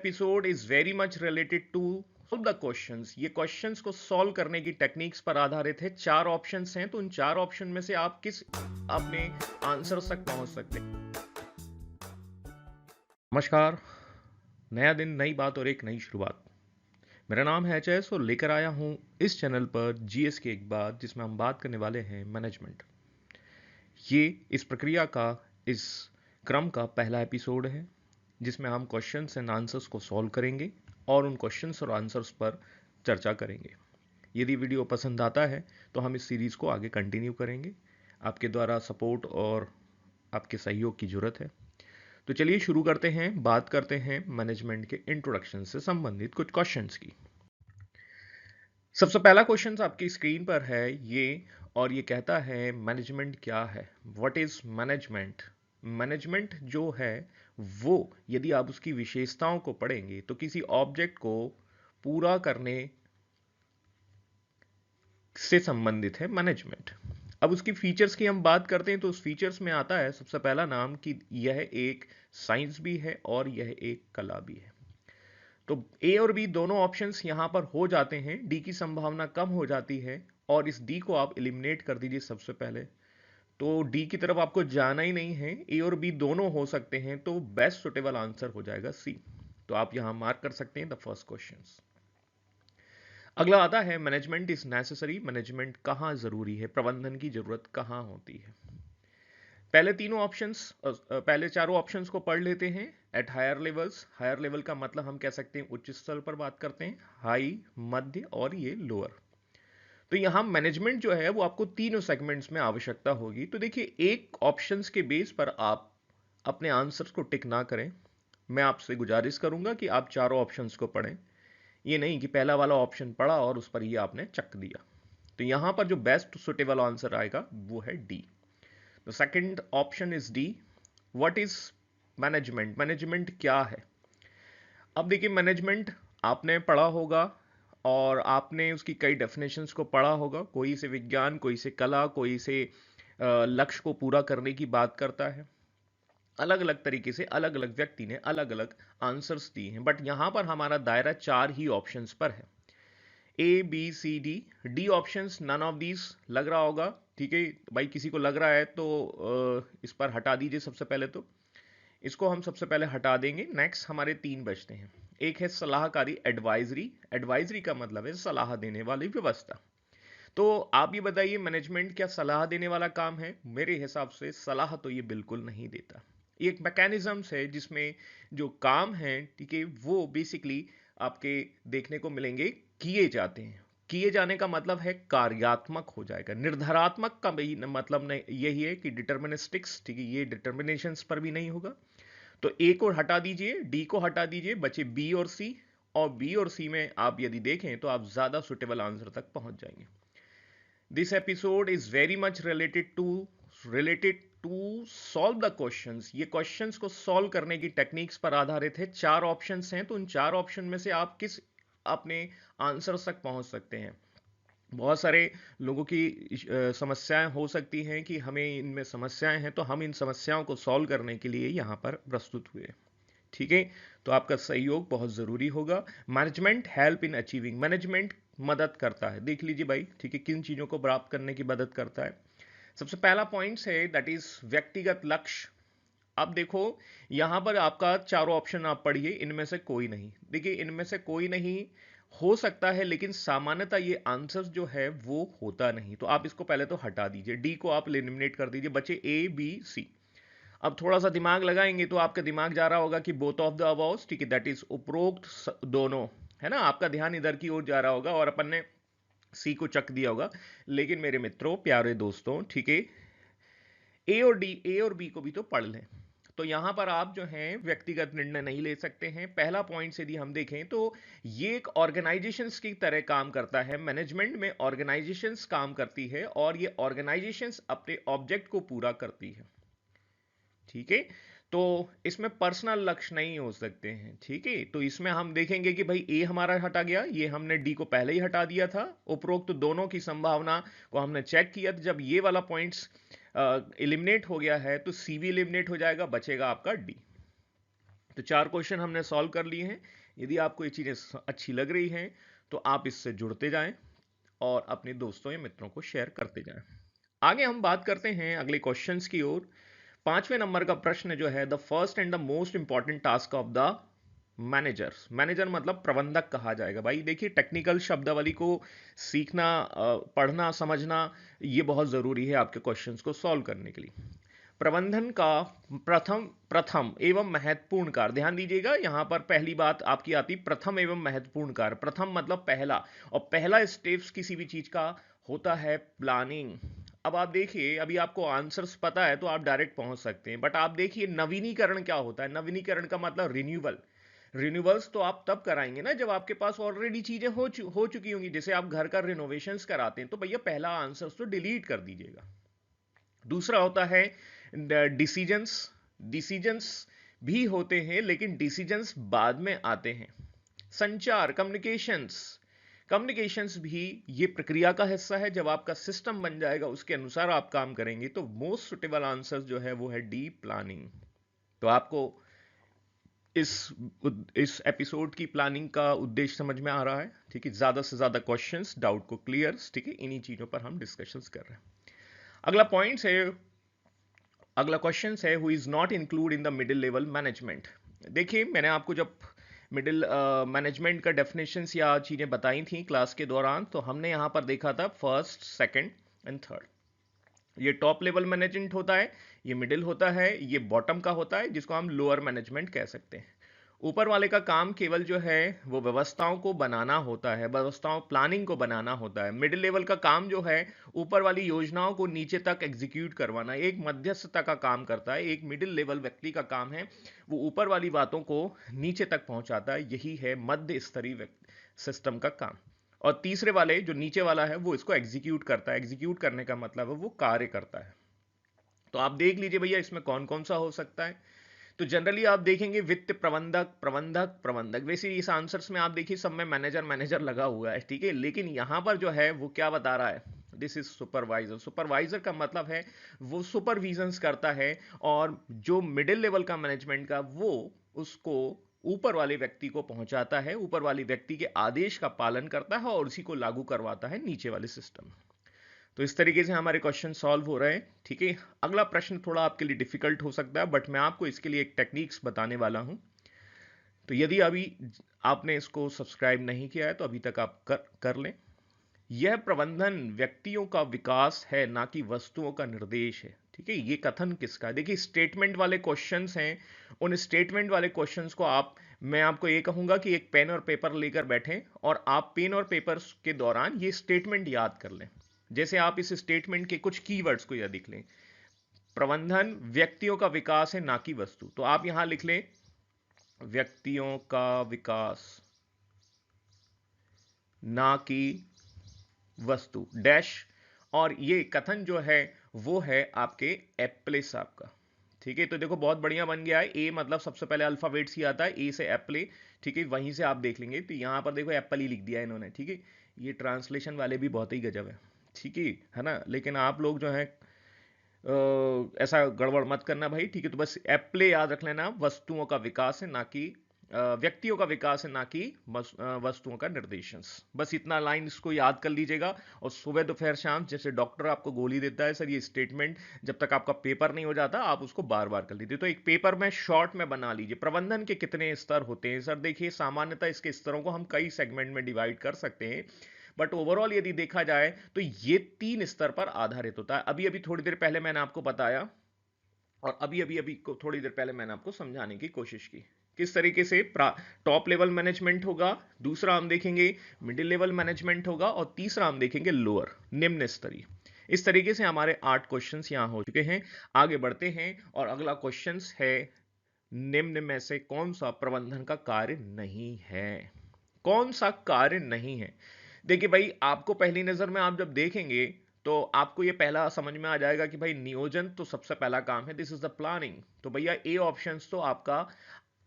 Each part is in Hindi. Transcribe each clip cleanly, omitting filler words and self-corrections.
Episode is very much related to solve the questions. ये क्वेश्चंस को सॉल्व करने की टेक्निक्स पर आधारित है। चार ऑप्शंस हैं, तो उन चार ऑप्शन में से आप किस अपने आंसर तक पहुंच सकते हैं। नमस्कार। नया दिन, नई बात और एक नई शुरुआत। मेरा नाम है अजय और लेकर आया हूं इस चैनल पर जीएस की एक बात, जिसमें हम बात करने वाले हैं मैनेजमेंट। ये इस प्रक्रिया का, इस क्रम का पहला एपिसोड है, जिसमें हम क्वेश्चंस एंड आंसर्स को सॉल्व करेंगे और उन क्वेश्चंस और आंसर्स पर चर्चा करेंगे। यदि वीडियो पसंद आता है तो हम इस सीरीज़ को आगे कंटिन्यू करेंगे। आपके द्वारा सपोर्ट और आपके सहयोग की ज़रूरत है। तो चलिए शुरू करते हैं, बात करते हैं मैनेजमेंट के इंट्रोडक्शन से संबंधित कुछ क्वेश्चंस की। सबसे पहला क्वेश्चन आपकी स्क्रीन पर है ये, और ये कहता है मैनेजमेंट क्या है। What is management. मैनेजमेंट जो है वो, यदि आप उसकी विशेषताओं को पढ़ेंगे तो किसी ऑब्जेक्ट को पूरा करने से संबंधित है मैनेजमेंट। अब उसकी फीचर्स की हम बात करते हैं तो उस फीचर्स में आता है सबसे पहला नाम कि यह एक साइंस भी है और यह एक कला भी है। तो ए और बी दोनों ऑप्शंस यहां पर हो जाते हैं, डी की संभावना कम हो जाती है और इस डी को आप एलिमिनेट कर दीजिए सबसे पहले। तो डी की तरफ आपको जाना ही नहीं है, ए और बी दोनों हो सकते हैं, तो बेस्ट सुटेबल आंसर हो जाएगा सी। तो आप यहां मार्क कर सकते हैं द फर्स्ट क्वेश्चन। अगला आता है मैनेजमेंट इज नेसेसरी। मैनेजमेंट कहां जरूरी है, प्रबंधन की जरूरत कहां होती है। पहले तीनों ऑप्शंस, पहले चारों ऑप्शंस को पढ़ लेते हैं। At higher levels, higher level का मतलब हम कह सकते हैं उच्च स्तर पर बात करते हैं, हाई, मध्य और ये लोअर। तो यहां मैनेजमेंट जो है वो आपको तीनों सेगमेंट्स में आवश्यकता होगी। तो देखिए, एक ऑप्शंस के बेस पर आप अपने आंसर्स को टिक ना करें। मैं आपसे गुजारिश करूंगा कि आप चारों ऑप्शंस को पढ़ें। ये नहीं कि पहला वाला ऑप्शन पढ़ा और उस पर ये आपने चक दिया। तो यहां पर जो बेस्ट सुटेबल आंसर आएगा वो है D. The second option is D. What is management. Management क्या है। अब देखिए, मैनेजमेंट आपने पढ़ा होगा और आपने उसकी कई डेफिनेशंस को पढ़ा होगा। कोई से विज्ञान, कोई से कला, कोई से लक्ष्य को पूरा करने की बात करता है। अलग अलग तरीके से अलग अलग व्यक्ति ने अलग अलग आंसर्स दिए हैं, बट यहां पर हमारा दायरा चार ही ऑप्शंस पर है। A B C D, D options none of these लग रहा होगा। ठीक है भाई, किसी को लग रहा है तो इस पर हटा दीजिए सबसे पहले। तो इसको हम सबसे पहले हटा देंगे। नेक्स्ट हमारे तीन बचते हैं। एक है सलाहकारी, एडवाइजरी। एडवाइजरी का मतलब है सलाह देने वाली व्यवस्था। तो आप ये बताइए, मैनेजमेंट क्या सलाह देने वाला काम है। मेरे हिसाब से सलाह तो ये बिल्कुल नहीं देता। ये एक मैकेनिज्म्स है जिसमें जो काम है, ठीक है, वो बेसिकली आपके देखने को मिलेंगे किए जाते हैं। किए जाने का मतलब है कार्यात्मक हो जाएगा। निर्धारात्मक का भी मतलब नहीं, यही है कि डिटर्मिनिस्टिक्स, ठीक है, ये डिटर्मिनेशंस पर भी नहीं होगा। तो ए को हटा दीजिए, डी को हटा दीजिए, बचे बी और सी। और बी और सी में आप यदि देखें तो आप ज्यादा सुटेबल आंसर तक पहुंच जाएंगे। This episode is very much related to solve the questions. ये क्वेश्चंस को सॉल्व करने की टेक्निक्स पर आधारित है। चार ऑप्शंस हैं, तो उन चार ऑप्शन में से आप किस अपने आंसर तक पहुंच सकते हैं। बहुत सारे लोगों की समस्याएं हो सकती हैं कि हमें इनमें समस्याएं हैं, तो हम इन समस्याओं को सॉल्व करने के लिए यहां पर प्रस्तुत हुए। ठीक है, तो आपका सहयोग बहुत जरूरी होगा। Management help in achieving. Management मदद करता है, देख लीजिए भाई, ठीक है, किन चीजों को प्राप्त करने की मदद करता है। सबसे पहला पॉइंट है दैट इज व्यक्तिगत लक्ष्य। अब देखो, यहां पर आपका चारों ऑप्शन आप पढ़िए, इनमें से कोई नहीं। देखिए, इनमें से कोई नहीं हो सकता है, लेकिन सामान्यतः ये आंसर जो है वो होता नहीं। तो आप इसको पहले तो हटा दीजिए, डी को आप एलिमिनेट कर दीजिए, बचे ए बी सी। अब थोड़ा सा दिमाग लगाएंगे तो आपका दिमाग जा रहा होगा कि बोथ ऑफ द अबाउट, ठीक है, दैट इज उपरोक्त दोनों, है ना। आपका ध्यान इधर की ओर जा रहा होगा और अपन ने सी को चक दिया होगा। लेकिन मेरे मित्रों, प्यारे दोस्तों, ठीक है, ए और बी को भी तो पढ़ लें। तो यहां पर आप जो हैं व्यक्तिगत निर्णय नहीं ले सकते हैं। पहला पॉइंट यदि हम देखें तो ये एक ऑर्गेनाइजेशंस की तरह काम करता है। मैनेजमेंट में ऑर्गेनाइजेशंस काम करती है और ये ऑर्गेनाइजेशंस अपने ऑब्जेक्ट को पूरा करती है। ठीक है, तो इसमें पर्सनल लक्ष्य नहीं हो सकते हैं। ठीक है, तो इसमें हम देखेंगे कि भाई ए हमारा हटा गया, ये हमने डी को पहले ही हटा दिया था। उपरोक्त दोनों की संभावना को हमने चेक किया, तो जब ये वाला पॉइंट्स एलिमिनेट हो गया है तो सी भी एलिमिनेट हो जाएगा, बचेगा आपका डी। तो 4 क्वेश्चन हमने सॉल्व कर लिए हैं। यदि आपको ये चीजें अच्छी लग रही हैं तो आप इससे जुड़ते जाएं और अपने दोस्तों या मित्रों को शेयर करते जाएं। आगे हम बात करते हैं अगले क्वेश्चंस की ओर। 5वें नंबर का प्रश्न जो है, the first and the most important task of the manager. Manager मतलब प्रबंधक कहा जाएगा। भाई देखिए, टेक्निकल शब्दावली को सीखना, पढ़ना, समझना, ये बहुत जरूरी है आपके क्वेश्चंस को सॉल्व करने के लिए। प्रबंधन का प्रथम प्रथम एवं महत्वपूर्ण कार्य, ध्यान दीजिएगा, यहां पर पहली बात आपकी आती, प्रथम एवं महत्वपूर्ण कार्य। प्रथम मतलब पहला, और पहला स्टेप्स किसी भी चीज का होता है प्लानिंग। अब आप देखिए, अभी आपको आंसर्स पता है तो आप डायरेक्ट पहुंच सकते हैं, बट आप देखिए नवीनीकरण क्या होता है। नवीनीकरण का मतलब रिन्यूअल। रिन्यूअल्स तो आप तब कराएंगे ना जब आपके पास ऑलरेडी चीजें हो चुकी होंगी। जैसे आप घर का रिनोवेशंस कराते हैं तो भैया पहला आंसर्स तो डिलीट कर दीजिएगा। दूसरा होता है डिसीजंस। डिसीजंस भी होते हैं लेकिन डिसीजंस बाद में आते हैं। संचार, कम्युनिकेशंस। कम्युनिकेशंस भी ये प्रक्रिया का हिस्सा है। जब आपका सिस्टम बन जाएगा उसके अनुसार आप काम करेंगे। तो मोस्ट सुटेबल आंसर जो है वो है डी, प्लानिंग। तो आपको इस इस एपिसोड की प्लानिंग का उद्देश्य समझ में आ रहा है, ठीक है। ज्यादा से ज्यादा क्वेश्चंस, डाउट को क्लियर, ठीक है, इन्हीं चीजों पर हम डिस्कशंस कर रहे हैं। अगला पॉइंट है, अगला क्वेश्चन है, who is not include in the middle level management. देखिए, मैंने आपको जब मिडिल मैनेजमेंट का डेफिनेशंस या चीजें बताई थी क्लास के दौरान, तो हमने यहां पर देखा था फर्स्ट, सेकंड एंड थर्ड। ये टॉप लेवल मैनेजमेंट होता है, ये मिडिल होता है, ये बॉटम का होता है जिसको हम लोअर मैनेजमेंट कह सकते हैं। ऊपर वाले का काम केवल जो है वो व्यवस्थाओं को बनाना होता है, व्यवस्थाओं, प्लानिंग को बनाना होता है। मिडिल लेवल का काम जो है ऊपर वाली योजनाओं को नीचे तक एग्जीक्यूट करवाना, एक मध्यस्थता का काम करता है। एक मिडिल लेवल व्यक्ति का काम है वो ऊपर वाली बातों को नीचे तक पहुंचाता है। यही है मध्य स्तरीय सिस्टम का काम। और तीसरे वाले जो नीचे वाला है वो इसको एग्जीक्यूट करता है। एग्जीक्यूट करने का मतलब है वो कार्य करता है। तो आप देख लीजिए भैया इसमें कौन कौन सा हो सकता है। तो जनरली आप देखेंगे वित्त प्रबंधक, प्रबंधक, प्रबंधक। वैसे इस आंसर्स में आप देखिए सब में मैनेजर मैनेजर लगा हुआ है, ठीक है। लेकिन यहां पर जो है वो क्या बता रहा है, दिस इज सुपरवाइजर। सुपरवाइजर का मतलब है वो सुपरविजन्स करता है, और जो मिडिल लेवल का मैनेजमेंट का वो उसको ऊपर वाले व्यक्ति को पहुंचाता है, ऊपर वाले व्यक्ति के आदेश का पालन करता है और उसी को लागू करवाता है नीचे वाले सिस्टम। तो इस तरीके से हमारे क्वेश्चन सॉल्व हो रहे हैं, ठीक है। अगला प्रश्न थोड़ा आपके लिए डिफिकल्ट हो सकता है, बट मैं आपको इसके लिए एक टेक्निक्स बताने वाला हूं। तो यदि अभी आपने इसको सब्सक्राइब नहीं किया है तो अभी तक आप कर लें। यह प्रबंधन व्यक्तियों का विकास है, ना कि वस्तुओं का निर्देश है, ठीक है। ये कथन किसका है? देखिए, स्टेटमेंट वाले क्वेश्चंस हैं। उन स्टेटमेंट वाले क्वेश्चंस को मैं आपको ये कहूंगा कि एक पेन और पेपर लेकर बैठें और आप पेन और पेपर के दौरान ये स्टेटमेंट याद कर लें। जैसे आप इस स्टेटमेंट के कुछ कीवर्ड्स को याद लिख लें। प्रबंधन व्यक्तियों का विकास है, ना कि वस्तु। तो आप यहां लिख लें व्यक्तियों का विकास, ना कि वस्तु, डैश। और ये कथन जो है वो है आपके एप्ले साहब का, ठीक है। तो देखो बहुत बढ़िया बन गया है। ए मतलब सबसे पहले अल्फाबेट्स ही आता है, ए से एप्ले, ठीक है। वहीं से आप देख लेंगे। तो यहां पर देखो एप्पल ही लिख दिया है इन्होंने, ठीक है। ये ट्रांसलेशन वाले भी बहुत ही गजब है, ठीक है ना। लेकिन आप लोग जो है ऐसा गड़बड़ मत करना भाई, ठीक है। तो बस एप्ले याद रख लेना, वस्तुओं का विकास है ना कि व्यक्तियों का विकास है, ना कि वस्तुओं का निर्देशन। बस इतना लाइन इसको याद कर लीजिएगा। और सुबह दोपहर शाम जैसे डॉक्टर आपको गोली देता है, सर ये स्टेटमेंट जब तक आपका पेपर नहीं हो जाता आप उसको बार बार कर लीजिए। तो एक पेपर में शॉर्ट में बना लीजिए। प्रबंधन के कितने स्तर होते हैं? सर देखिए, सामान्यतः इसके स्तरों को हम कई सेगमेंट में डिवाइड कर सकते हैं, बट ओवरऑल यदि देखा जाए तो ये 3 स्तर पर आधारित होता है। अभी अभी थोड़ी देर पहले मैंने आपको बताया, और अभी अभी अभी को थोड़ी देर पहले मैंने आपको समझाने की कोशिश की किस तरीके से टॉप लेवल मैनेजमेंट होगा, दूसरा हम देखेंगे मिडिल लेवल मैनेजमेंट होगा, और तीसरा हम देखेंगे लोअर, निम्न स्तरीय। इस तरीके से हमारे 8 क्वेश्चंस यहां हो चुके हैं। आगे बढ़ते हैं और अगला क्वेश्चंस है, निम्न में से कौन सा प्रबंधन का कार्य नहीं है? कौन सा कार्य नहीं है? देखिए भाई, आपको पहली नजर में आप जब देखेंगे तो आपको ये पहला समझ में आ जाएगा कि भाई नियोजन तो सबसे पहला काम है, दिस इज द प्लानिंग। तो भैया ए ऑप्शंस तो आपका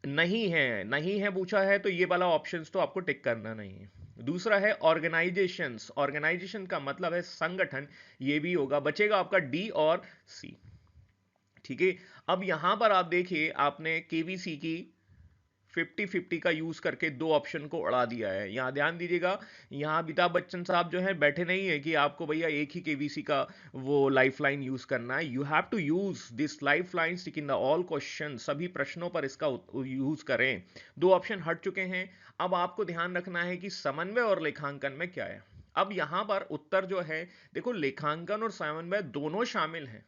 नहीं है, नहीं है पूछा है तो ये वाला ऑप्शंस तो आपको टिक करना नहीं है। दूसरा है ऑर्गेनाइजेशंस। ऑर्गेनाइजेशन का मतलब है संगठन, ये भी होगा। बचेगा आपका डी और सी, ठीक है। अब यहां पर आप देखिए, आपने केवीसी की 50-50 का यूज करके दो ऑप्शन को उड़ा दिया है। यहां ध्यान दीजिएगा, यहां अमिताभ बच्चन साहब जो है बैठे नहीं है कि आपको भैया एक ही केवीसी का वो लाइफलाइन यूज करना है। You have to use this lifeline in the all question, सभी प्रश्नों पर इसका यूज करें। दो ऑप्शन हट चुके हैं। अब आपको ध्यान रखना है कि समन्वय और लेखांकन में क्या है। अब यहां पर उत्तर जो है, देखो लेखांकन और समन्वय दोनों शामिल हैं,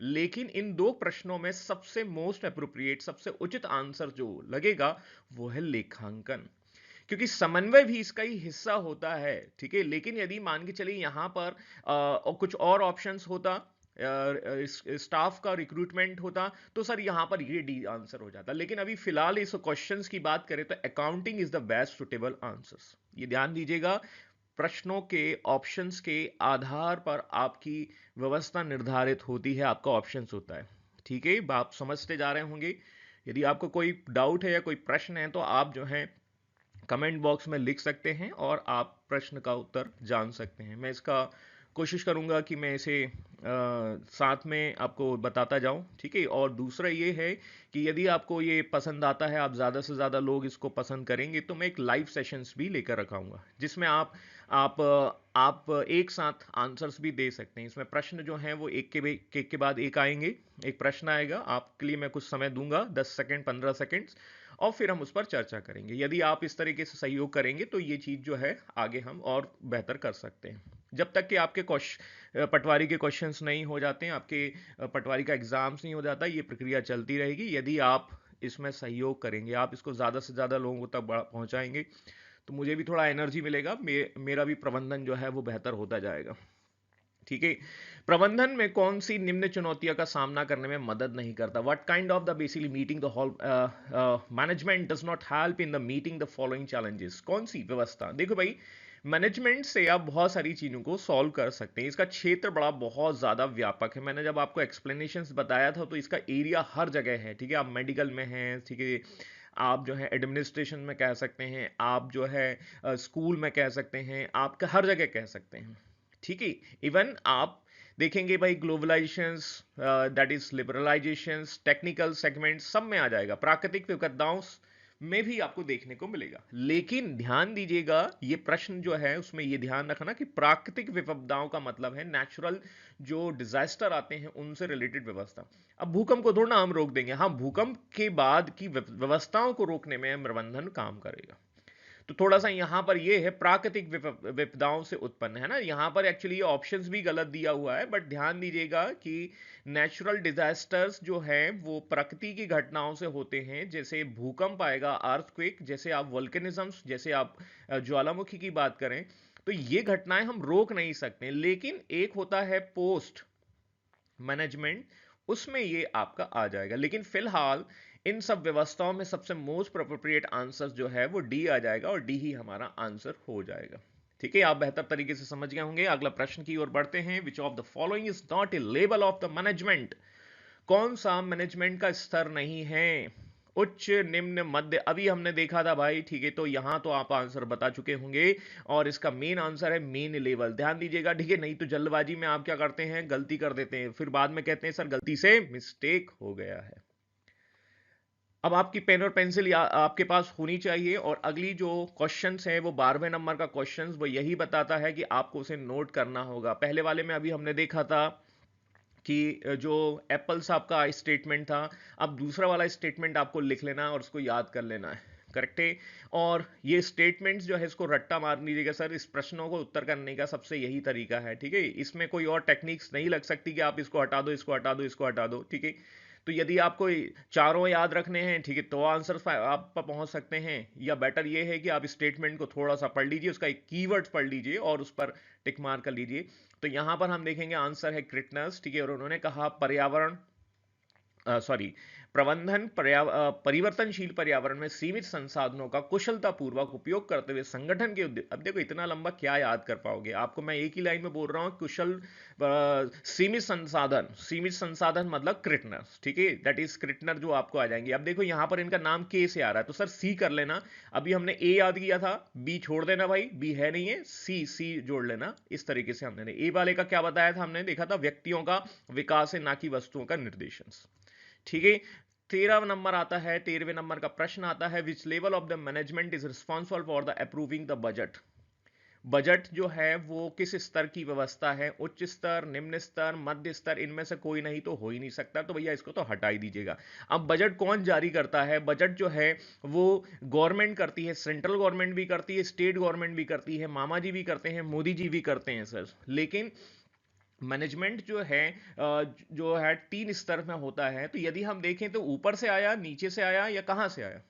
लेकिन इन दो प्रश्नों में सबसे मोस्ट अप्रोप्रिएट, सबसे उचित आंसर जो लगेगा वो है लेखांकन, क्योंकि समन्वय भी इसका ही हिस्सा होता है। ठीक है, लेकिन यदि मान के चलिए यहां पर और कुछ और ऑप्शंस होता, स्टाफ का रिक्रूटमेंट होता, तो सर यहां पर ये डी आंसर हो जाता। लेकिन अभी फिलहाल इस क्वेश्चंस की बात करें तो accounting is the best suitable answers. ये ध्यान दीजिएगा, प्रश्नों के ऑप्शंस के आधार पर आपकी व्यवस्था निर्धारित होती है, आपका ऑप्शंस होता है। ठीक है, आप समझते जा रहे होंगे। यदि आपको कोई डाउट है या कोई प्रश्न है तो आप जो है कमेंट बॉक्स में लिख सकते हैं और आप प्रश्न का उत्तर जान सकते हैं। मैं इसका कोशिश करूंगा कि मैं इसे साथ में आपको बताता जाऊं। ठीक है, और दूसरा ये है कि यदि आपको ये पसंद आता है, आप ज़्यादा से ज़्यादा लोग इसको पसंद करेंगे, तो मैं एक लाइव सेशंस भी लेकर रखाऊंगा जिसमें आप आप एक साथ आंसर्स भी दे सकते हैं। इसमें प्रश्न जो हैं वो एक के बाद एक आएंगे। एक प्रश्न आएगा, आपके लिए मैं कुछ समय दूंगा, 10 सेकंड 15 सेकंड्स, और फिर हम उस पर चर्चा करेंगे। यदि आप इस तरीके से सहयोग करेंगे तो ये चीज़ जो है आगे हम और बेहतर कर सकते हैं। जब तक कि आपके पटवारी के क्वेश्चंस नहीं हो जाते हैं, आपके पटवारी का एग्जाम्स नहीं हो जाता, ये प्रक्रिया चलती रहेगी। यदि आप इसमें सहयोग करेंगे, आप इसको ज़्यादा से ज़्यादा लोगों तक पहुंचाएंगे, तो मुझे भी थोड़ा एनर्जी मिलेगा, मेरा भी प्रबंधन जो है वो बेहतर होता जाएगा। ठीक है, प्रबंधन में कौन सी निम्न चुनौतियों का सामना करने में मदद नहीं करता? What kind of the basically meeting the whole management does not help in the meeting the following challenges. कौन सी व्यवस्था? देखो भाई, मैनेजमेंट से आप बहुत सारी चीजों को सॉल्व कर सकते हैं। इसका क्षेत्र बड़ा बहुत ज्यादा व्यापक है। मैंने जब आपको एक्सप्लेनेशंस बताया था तो इसका एरिया हर जगह है। ठीक है, आप मेडिकल में हैं, ठीक है, आप जो है एडमिनिस्ट्रेशन में कह सकते हैं, आप जो है स्कूल में कह सकते हैं, आप हर जगह कह सकते हैं। ठीक है, इवन आप देखेंगे भाई globalization, that is liberalization, technical segment सब में आ जाएगा। प्राकृतिक विपदाओं में भी आपको देखने को मिलेगा। लेकिन ध्यान दीजिएगा, ये प्रश्न जो है उसमें ये ध्यान रखना कि प्राकृतिक विपदाओं का मतलब है नेचुरल जो डिजास्टर आते हैं उनसे रिलेटेड व्यवस्था। अब भूकंप को थोड़ा हम रोक देंगे, हाँ भूकंप के बाद की व्यवस्थाओं को रोकने में प्रबंधन काम करेगा। तो थोड़ा सा यहां पर ये है प्राकृतिक विपदाओं से उत्पन्न, है ना। यहां पर एक्चुअली ऑप्शंस भी गलत दिया हुआ है, बट ध्यान दीजिएगा कि नेचुरल डिजास्टर्स जो है वो प्रकृति की घटनाओं से होते हैं। जैसे भूकंप आएगा, अर्थक्वेक, जैसे आप वोल्केनिज्म, जैसे आप ज्वालामुखी की बात करें, तो ये घटनाएं हम रोक नहीं सकते। लेकिन एक होता है पोस्ट मैनेजमेंट, उसमें ये आपका आ जाएगा। लेकिन फिलहाल इन सब व्यवस्थाओं में सबसे मोस्ट अप्रोप्रिएट आंसर जो है वो डी आ जाएगा, और डी ही हमारा आंसर हो जाएगा। ठीक है, आप बेहतर तरीके से समझ गए होंगे। अगला प्रश्न की ओर बढ़ते हैं। Which of the following is not a level of the management? कौन सा मैनेजमेंट का स्तर नहीं है? उच्च, निम्न, मध्य? अभी हमने देखा था भाई। ठीक है, तो यहां तो आप आंसर बता चुके होंगे, और इसका मेन आंसर है मेन लेवल। ध्यान दीजिएगा, ठीक है, नहीं तो जल्दबाजी में आप क्या करते हैं, गलती कर देते हैं, फिर बाद में कहते हैं सर गलती से मिस्टेक हो गया है। अब आपकी पेन और पेंसिल आपके पास होनी चाहिए, और अगली जो क्वेश्चंस है वो 12वें नंबर का क्वेश्चंस वो यही बताता है कि आपको उसे नोट करना होगा। पहले वाले में अभी हमने देखा था कि जो एप्पल साहब का स्टेटमेंट था, अब दूसरा वाला स्टेटमेंट आपको लिख लेना है और उसको याद कर लेना है। करेक्ट है, और ये स्टेटमेंट्स जो है इसको रट्टा मार लीजिएगा सर, इस प्रश्नों को उत्तर करने का सबसे यही तरीका है। ठीक है, इसमें कोई और टेक्निक्स नहीं लग सकती कि आप इसको हटा दो, इसको हटा दो, इसको हटा दो। ठीक है, तो यदि आपको चारों याद रखने हैं, ठीक है, तो आंसर आप पहुंच सकते हैं। या बेटर ये है कि आप स्टेटमेंट को थोड़ा सा पढ़ लीजिए, उसका एक कीवर्ड पढ़ लीजिए और उस पर टिक मार कर लीजिए। तो यहां पर हम देखेंगे आंसर है क्रिटनर्स। ठीक है, और उन्होंने कहा पर्यावरण, सॉरी, प्रबंधन परिवर्तनशील पर्यावरण में सीमित संसाधनों का कुशलतापूर्वक उपयोग करते हुए संगठन के उद्देश्य। अब देखो इतना लंबा क्या याद कर पाओगे, आपको मैं एक ही लाइन में बोल रहा हूं, कुशल सीमित संसाधन, सीमित संसाधन मतलब क्रिटनर। ठीक है, दैट इज क्रिटनर जो आपको आ जाएंगे। अब देखो यहां पर इनका नाम के से आ रहा है, तो सर सी कर लेना। अभी हमने ए याद किया था, बी छोड़ देना भाई, बी है नहीं है, सी सी जोड़ लेना। इस तरीके से हमने ए वाले का क्या बताया था, हमने देखा था व्यक्तियों का विकास है, ना कि वस्तुओं का निर्देशन। ठीक है, 13 नंबर आता है, 13वें नंबर का प्रश्न आता है, which level of the management is responsible for the approving the budget. Budget जो है वो किस स्तर की व्यवस्था है, उच्च स्तर, निम्न स्तर, मध्य स्तर, इनमें से कोई नहीं तो हो ही नहीं सकता, तो भैया इसको तो हटा ही दीजिएगा। अब बजट कौन जारी करता है? बजट जो है वो गवर्नमेंट करती है, सेंट्रल गवर्नमेंट भी करती है, स्टेट गवर्नमेंट भी करती है, मामा जी भी करते हैं, मोदी जी भी करते हैं सर। लेकिन मैनेजमेंट जो है 3 स्तर में होता है। तो यदि हम देखें तो ऊपर से आया, नीचे से आया, या कहां से आया?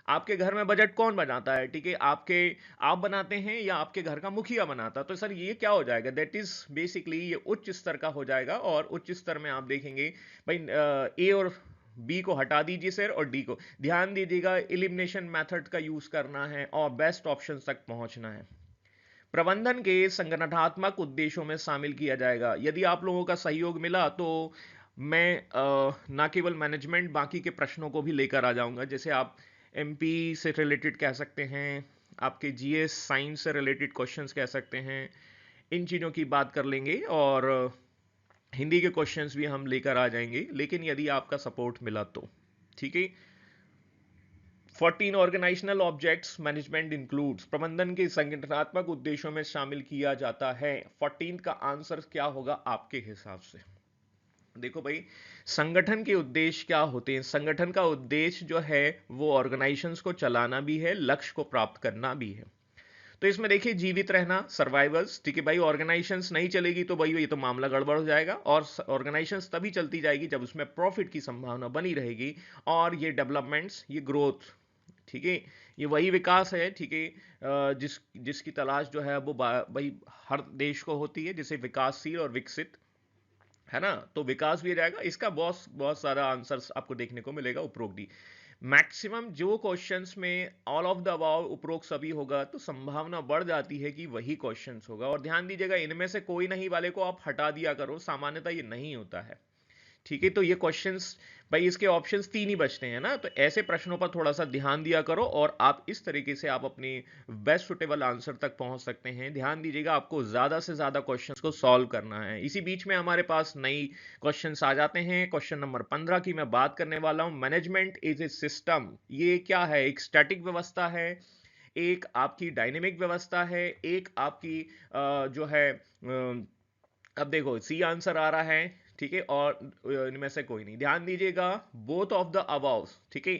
आपके घर में बजट कौन बनाता है? ठीक है, आप बनाते हैं या आपके घर का मुखिया बनाता? तो सर ये क्या हो जाएगा? दैट इज बेसिकली ये उच्च स्तर का हो जाएगा। और उच्च स्तर में आप देखेंगे भाई, ए और बी को हटा दीजिए सर, और डी को ध्यान दीजिएगा। एलिमिनेशन मेथड का यूज करना है और बेस्ट ऑप्शन तक पहुंचना है। प्रबंधन के संगठनात्मक उद्देश्यों में शामिल किया जाएगा। यदि आप लोगों का सहयोग मिला तो मैं ना केवल मैनेजमेंट, बाकी के प्रश्नों को भी लेकर आ जाऊंगा। जैसे आप एमपी से रिलेटेड कह सकते हैं, आपके जीएस साइंस से रिलेटेड क्वेश्चंस कह सकते हैं, इन चीज़ों की बात कर लेंगे। और हिंदी के क्वेश्चंस भी हम लेकर आ जाएंगे, लेकिन यदि आपका सपोर्ट मिला तो। ठीक है। 14 ऑर्गेनाइजेशनल ऑब्जेक्ट्स मैनेजमेंट इंक्लूड्स, प्रबंधन के संगठनात्मक उद्देश्यों में शामिल किया जाता है। 14 का आंसर क्या होगा आपके हिसाब से? देखो भाई, संगठन के उद्देश्य क्या होते हैं? संगठन का उद्देश्य जो है वो ऑर्गेनाइजेशंस को चलाना भी है, लक्ष्य को प्राप्त करना भी है। तो इसमें देखिए, जीवित रहना, सर्वाइवल्स। ठीक है भाई, ऑर्गेनाइजेशंस नहीं चलेगी तो भाई ये तो मामला गड़बड़ हो जाएगा। और ऑर्गेनाइजेशंस तभी चलती जाएगी जब उसमें प्रॉफिट की संभावना बनी रहेगी, और ये डेवलपमेंट्स, ये ग्रोथ, ठीक है, ये वही विकास है। ठीक है, जिसकी तलाश जो है वो भाई हर देश को होती है, जिसे विकासशील और विकसित, है ना। तो विकास भी जाएगा। इसका बहुत बहुत सारा आंसर्स आपको देखने को मिलेगा उपरोक्त दी। मैक्सिमम जो क्वेश्चंस में ऑल ऑफ द अबाव उपरोक्त सभी होगा तो संभावना बढ़ जाती है कि वही क्वेश्चंस होगा। और ध्यान दीजिएगा, इनमें से कोई नहीं वाले को आप हटा दिया करो, सामान्यतः ये नहीं होता है। ठीक है, तो ये क्वेश्चंस भाई, इसके ऑप्शंस 3 ही बचते हैं ना, तो ऐसे प्रश्नों पर थोड़ा सा ध्यान दिया करो, और आप इस तरीके से आप अपनी बेस्ट सुटेबल आंसर तक पहुंच सकते हैं। ध्यान दीजिएगा, आपको ज्यादा से ज्यादा क्वेश्चंस को सॉल्व करना है। इसी बीच में हमारे पास नई क्वेश्चंस आ जाते हैं। क्वेश्चन नंबर 15 की मैं बात करने वाला हूं। मैनेजमेंट इज ए सिस्टम, ये क्या है? एक स्टैटिक व्यवस्था है, एक आपकी डायनेमिक व्यवस्था है, एक आपकी जो है अब देखो सी आंसर आ रहा है। ठीक है, और इनमें से कोई नहीं। ध्यान दीजिएगा, बोथ ऑफ द अबाव। ठीक है,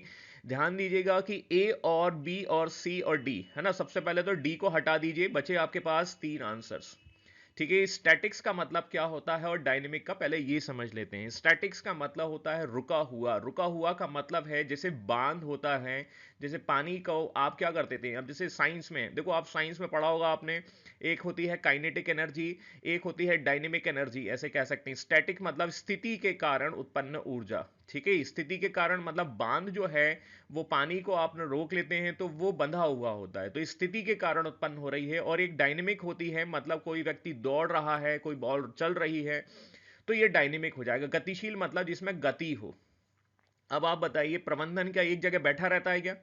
ध्यान दीजिएगा कि ए और बी और सी और डी, है ना। सबसे पहले तो डी को हटा दीजिए, बचे आपके पास 3 आंसर्स। ठीक है, स्टैटिक्स का मतलब क्या होता है और डायनेमिक का पहले ये समझ लेते हैं। स्टैटिक्स का मतलब होता है रुका हुआ। रुका हुआ का मतलब है जैसे बांध होता है, जैसे पानी को आप क्या करते थे, अब जैसे साइंस में देखो, आप साइंस में पढ़ा होगा आपने, एक होती है काइनेटिक एनर्जी, एक होती है डायनेमिक एनर्जी, ऐसे कह सकते हैं। स्टैटिक मतलब स्थिति के कारण उत्पन्न ऊर्जा। ठीक है, स्थिति के कारण मतलब बांध जो है वो पानी को आप रोक लेते हैं तो वो बंधा हुआ होता है, तो स्थिति के कारण उत्पन्न हो रही है। और एक डायनेमिक होती है, मतलब कोई व्यक्ति दौड़ रहा है, कोई बॉल चल रही है, तो ये डायनेमिक हो जाएगा। गतिशील मतलब जिसमें गति हो। अब आप बताइए, प्रबंधन क्या एक जगह बैठा रहता है क्या?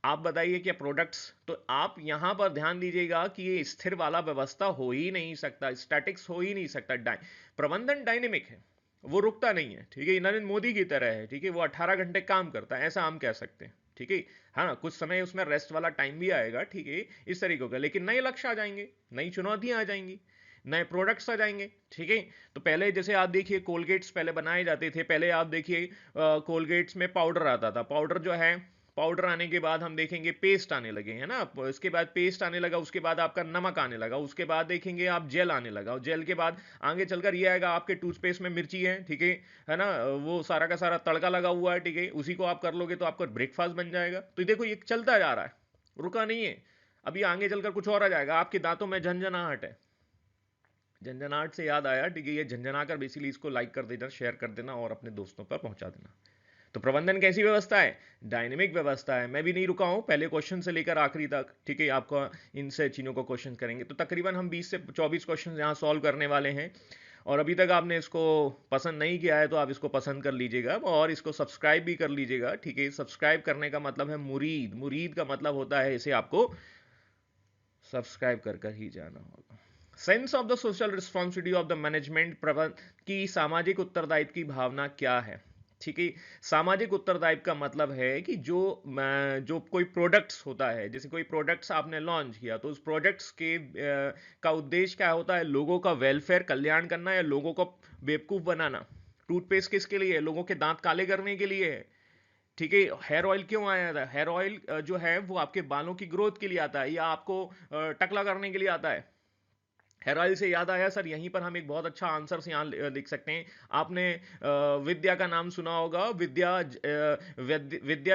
आप बताइए क्या प्रोडक्ट्स, तो आप यहां पर ध्यान दीजिएगा कि ये स्थिर वाला व्यवस्था हो ही नहीं सकता, स्टैटिक्स हो ही नहीं सकता। प्रबंधन डायनेमिक है, वो रुकता नहीं है। ठीक है, नरेंद्र मोदी की तरह है। ठीक है, वो 18 घंटे काम करता है, ऐसा हम कह सकते हैं। ठीक है, हाँ, कुछ समय उसमें रेस्ट वाला टाइम भी आएगा। ठीक है, इस तरीके का, लेकिन नए लक्ष्य आ जाएंगे, नई चुनौतियां आ जाएंगी, नए प्रोडक्ट्स आ जाएंगे। ठीक है, तो पहले जैसे आप देखिए, कोलगेट्स पहले बनाए जाते थे। पहले आप देखिए, कोलगेट्स में पाउडर आता था। पाउडर जो है, पाउडर आने के बाद हम देखेंगे पेस्ट आने लगे, है ना। उसके बाद पेस्ट आने लगा, उसके बाद आपका नमक आने लगा, उसके बाद देखेंगे आप जेल आने लगा, जेल के बाद आगे चलकर ये आएगा आपके टूथपेस्ट में मिर्ची है। ठीक है ना, वो सारा का सारा तड़का लगा हुआ है। ठीक है, उसी को आप कर लोगे तो आपका ब्रेकफास्ट बन जाएगा। तो देखो ये चलता जा रहा है, रुका नहीं है। अभी आगे चलकर कुछ और आ जाएगा, आपके दांतों में झंझनाहट है। झंझनाहट से याद आया, ठीक है, ये झंझना कर बेसिकली इसको लाइक कर देना, शेयर कर देना और अपने दोस्तों पर पहुंचा देना। तो प्रबंधन कैसी व्यवस्था है? डायनेमिक व्यवस्था है। मैं भी नहीं रुका हूं, पहले क्वेश्चन से लेकर आखिरी तक। ठीक है, आपको इनसे चीजों को क्वेश्चन करेंगे, तो तकरीबन हम 20 से 24 क्वेश्चन यहां सॉल्व करने वाले हैं। और अभी तक आपने इसको पसंद नहीं किया है तो आप इसको पसंद कर लीजिएगा और इसको सब्सक्राइब भी कर लीजिएगा। ठीक है, सब्सक्राइब करने का मतलब है मुरीद, मुरीद का मतलब होता है इसे आपको सब्सक्राइब कर कर ही जाना होगा। Sense of the social responsibility of the management, प्रबंधन की सामाजिक उत्तरदायित्व की भावना क्या है? ठीक है। सामाजिक उत्तरदायित्व का मतलब है कि जो कोई प्रोडक्ट्स होता है, जैसे कोई प्रोडक्ट्स आपने लॉन्च किया तो उस प्रोडक्ट्स के का उद्देश्य क्या होता है, लोगों का वेलफेयर, कल्याण करना, या लोगों को बेवकूफ बनाना। टूथपेस्ट किसके लिए है? लोगों के दांत काले करने के लिए है। ठीक है। हेयर ऑयल क्यों आया था? हेयर ऑयल जो है वो आपके बालों की ग्रोथ के लिए आता है, या आपको टकला करने के लिए आता है? हेयर ऑयल से याद आया सर, यहीं पर हम एक बहुत अच्छा आंसर से यहाँ लिख सकते हैं। आपने विद्या का नाम सुना होगा। विद्या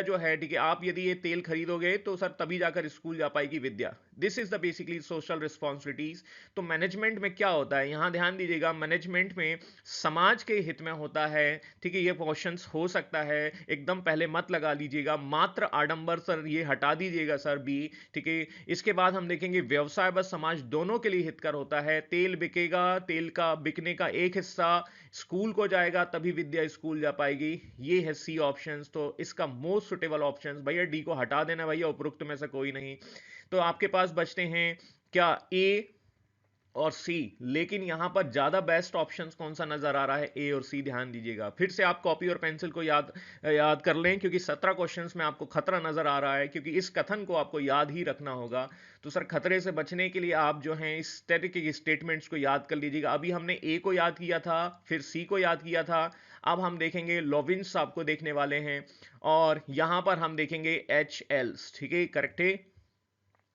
जो है, ठीक है, आप यदि ये तेल खरीदोगे तो सर तभी जाकर स्कूल जा पाएगी Vidya. This is the basically social responsibilities. तो मैनेजमेंट में क्या होता है, यहाँ ध्यान दीजिएगा, मैनेजमेंट में समाज के हित में होता है। ठीक है, ये क्वेश्चन हो सकता है, एकदम पहले मत लगा लीजिएगा। मात्र आडंबर सर ये हटा दीजिएगा सर, बी। ठीक है। इसके बाद हम देखेंगे व्यवसाय व समाज दोनों के लिए हितकर होता है। तेल बिकेगा, तेल का बिकने का एक हिस्सा स्कूल को जाएगा, तभी विद्या स्कूल जा पाएगी। ये है सी ऑप्शंस। तो इसका मोस्ट सुटेबल ऑप्शंस भैया डी को हटा देना भैया, उपरोक्त में से कोई नहीं। तो आपके पास बचते हैं क्या, ए और सी। लेकिन यहां पर ज्यादा बेस्ट ऑप्शंस कौन सा नजर आ रहा है, ए और सी। ध्यान दीजिएगा, फिर से आप कॉपी और पेंसिल को याद याद कर लें, क्योंकि 17 क्वेश्चंस में आपको खतरा नजर आ रहा है, क्योंकि इस कथन को आपको याद ही रखना होगा। तो सर खतरे से बचने के लिए आप जो हैं इस तरह के स्टेटमेंट्स को याद कर लीजिएगा। अभी हमने ए को याद किया था, फिर सी को याद किया था। अब हम देखेंगे लॉविन्स साहब को देखने वाले हैं, और यहां पर हम देखेंगे एच एल्स। ठीक है, करेक्ट है।